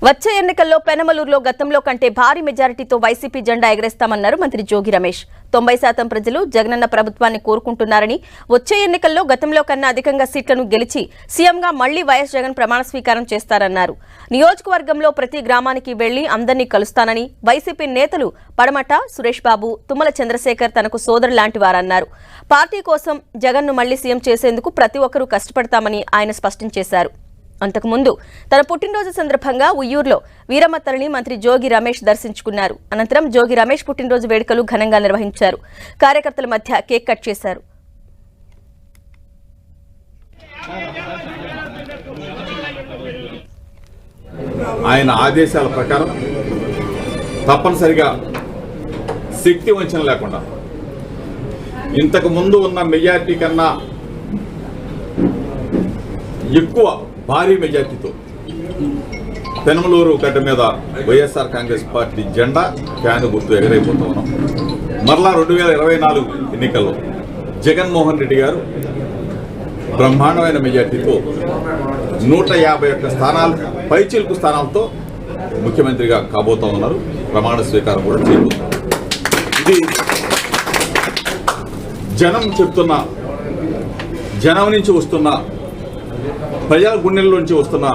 వచ్చే ఎన్నికల్లో పెనమలూరులో గతంలో కంటే భారీ మెజారిటీతో వైసీపీ జెండా ఎగరేస్తామన్నారు మంత్రి జోగి రమేష్. 90% ప్రజలు జగనన్న ప్రభుత్వాన్ని కోరుకుంటున్నారని, వచ్చే ఎన్నికల్లో గతంలో కన్నా అధికంగా సీట్లను గెలిచి సీఎంగా మళ్లీ వైఎస్ జగన్ ప్రమాణ స్వీకారం చేస్తారన్నారు. నియోజకవర్గంలో ప్రతి గ్రామానికి వెళ్లి అందరినీ కలుస్తానని వైసీపీ నేతలు పడమట సురేష్ బాబు, తుమ్మల చంద్రశేఖర్ తనకు సోదరు లాంటి వారన్నారు. పార్టీ కోసం జగన్ను మళ్లీ సీఎం చేసేందుకు ప్రతి ఒక్కరూ కష్టపడతామని ఆయన స్పష్టం చేశారు. అంతకుముందు తన పుట్టినరోజు సందర్భంగా ఉయ్యూరులో వీరమ్మ తల్లిని మంత్రి జోగి రమేష్ దర్శించుకున్నారు. అనంతరం జోగి రమేష్ పుట్టినరోజు వేడుకలు ఘనంగా నిర్వహించారు. కార్యకర్తల మధ్య కేక్ కట్ చేశారు. ఆయన ఆదేశాల ప్రకారం తప్పనిసరిగా శక్తి వంచన లేకుండా ఇంతకు ముందు ఉన్న మెజారిటీ కన్నా ఎక్కువ భారీ మెజార్టీతో పెనమలూరు గడ్డ మీద వైఎస్ఆర్ కాంగ్రెస్ పార్టీ జెండా ఫ్యాన్ గుర్తు ఎగరైపోతూ ఉన్నాం. మరలా 2024 ఎన్నికల్లో జగన్మోహన్ రెడ్డి గారు బ్రహ్మాండమైన మెజార్టీతో 151 స్థానాలు, పైచిలుకు స్థానాలతో ముఖ్యమంత్రిగా కాబోతా ఉన్నారు. ప్రమాణ స్వీకారం కూడా చేయబోతున్నారు. ఇది జనం చెప్తున్న, జనం నుంచి వస్తున్న, ప్రజల గుండెల నుంచి వస్తున్న